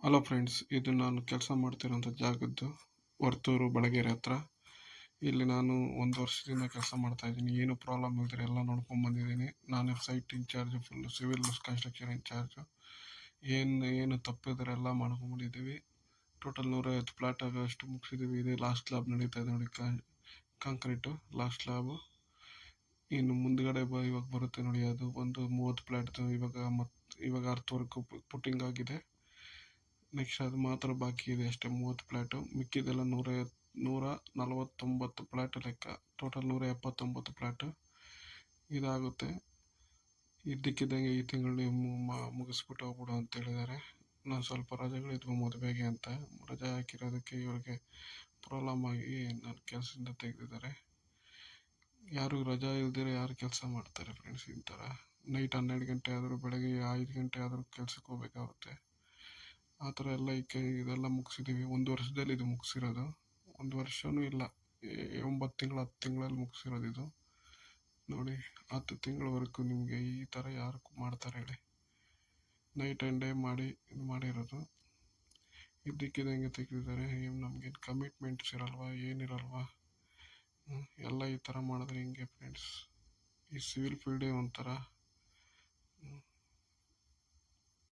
Hello friends, ಇದು ನಾನು ಕೆಲಸ ಮಾಡ್ತಿರೋಂಥ ಜಾಗದ್ದು ವರ್ತೂರು ಬಳಗೇರಿ ಹತ್ರ. ಇಲ್ಲಿ ನಾನು 1 ವರ್ಷದಿಂದ ಕೆಲಸ ಮಾಡ್ತಾ ಇದ್ದೀನಿ. ಏನು ಪ್ರಾಬ್ಲಮ್ ಇಲ್ದಿರ ಎಲ್ಲ ನೋಡ್ಕೊಂಡು ಬಂದಿದ್ದೀನಿ. ನಾನು site incharge, full civil construction incharge. ಏನು ತಪ್ಪಿದ್ರೆ ಎಲ್ಲ ಮಾಡ್ಕೊಂಡ್ಬಂದಿದ್ದೀವಿ. ಟೋಟಲ್ 150 ಪ್ಲಾಟ್ ಆಗೋಷ್ಟು ಮುಗಿಸಿದ್ದೀವಿ. ಇದೆ ಲಾಸ್ಟ್ ಲ್ಯಾಬ್ ನಡೀತಾ ಇದೆ ನೋಡಿ, ಕಾಂಕ್ರೀಟು ಲಾಸ್ಟ್ ಲ್ಯಾಬು. ಇನ್ನು ಮುಂದ್ಗಡೆ ಇವಾಗ ಬರುತ್ತೆ ನೋಡಿ, ಅದು ಒಂದು 30 ಪ್ಲಾಟ್ದು ಇವಾಗ ಅರ್ಥವರೆಗೂ ಪುಟ್ಟಿಂಗ್ ಆಗಿದೆ. ನೆಕ್ಸ್ಟ್ ಅದು ಮಾತ್ರ ಬಾಕಿ ಇದೆ ಅಷ್ಟೇ, 30 ಪ್ಲಾಟು. ಮಿಕ್ಕಿದೆಲ್ಲ 149 ಪ್ಲಾಟ್ ಲೆಕ್ಕ. ಟೋಟಲ್ 179 ಪ್ಲಾಟು ಇದಾಗುತ್ತೆ. ಇದ್ದಕ್ಕಿದ್ದಂಗೆ ಈ ತಿಂಗಳು ಮುಗಿಸ್ಬಿಟ್ಟು ಹೋಗ್ಬಿಡು ಅಂತ ಹೇಳಿದ್ದಾರೆ. ನಾನು ಸ್ವಲ್ಪ ರಜೆಗಳಿದ್ವು ಮದುವೆಗೆ ಅಂತ, ರಜೆ ಹಾಕಿರೋದಕ್ಕೆ ಇವ್ರಿಗೆ ಪ್ರಾಬ್ಲಮ್ ಆಗಿ ನನ್ನ ಕೆಲಸದಿಂದ ತೆಗೆದಿದ್ದಾರೆ. ಯಾರು ರಜಾ ಇಲ್ದಿರ ಯಾರು ಕೆಲಸ ಮಾಡ್ತಾರೆ ಫ್ರೆಂಡ್ಸ್? ಈ ಥರ ನೈಟ್ 12 ಗಂಟೆ ಆದರೂ, ಬೆಳಗ್ಗೆ 5 ಗಂಟೆ ಆದರೂ ಕೆಲ್ಸಕ್ಕೆ ಹೋಗ್ಬೇಕಾಗುತ್ತೆ. ಆ ಥರ ಎಲ್ಲ ಇದೆಲ್ಲ ಮುಗಿಸಿದ್ದೀವಿ. 1 ವರ್ಷದಲ್ಲಿ ಇದು ಮುಗಿಸಿರೋದು. 1 ವರ್ಷನೂ ಇಲ್ಲ, 9 ತಿಂಗಳು 10 ತಿಂಗಳಲ್ಲಿ ಮುಗಿಸಿರೋದು ಇದು ನೋಡಿ. 10 ತಿಂಗಳವರೆಗೂ ನಿಮಗೆ ಈ ಥರ ಯಾರು ಮಾಡ್ತಾರೆ ಹೇಳಿ? ನೈಟ್ ಆ್ಯಂಡ್ ಡೇ ಮಾಡಿ ಇದು ಮಾಡಿರೋದು. ಇದ್ದಕ್ಕಿದ್ದಂಗೆ ತೆಗೆದಿದ್ದಾರೆ. ನಮಗೇನು ಕಮಿಟ್ಮೆಂಟ್ಸ್ ಇರಲ್ವಾ, ಏನಿರಲ್ವಾ? ಎಲ್ಲ ಈ ಥರ ಮಾಡಿದ್ರೆ ಹಿಂಗೆ ಫ್ರೆಂಡ್ಸ್. ಈ ಸಿವಿಲ್ ಫೀಲ್ಡೇ ಒಂಥರ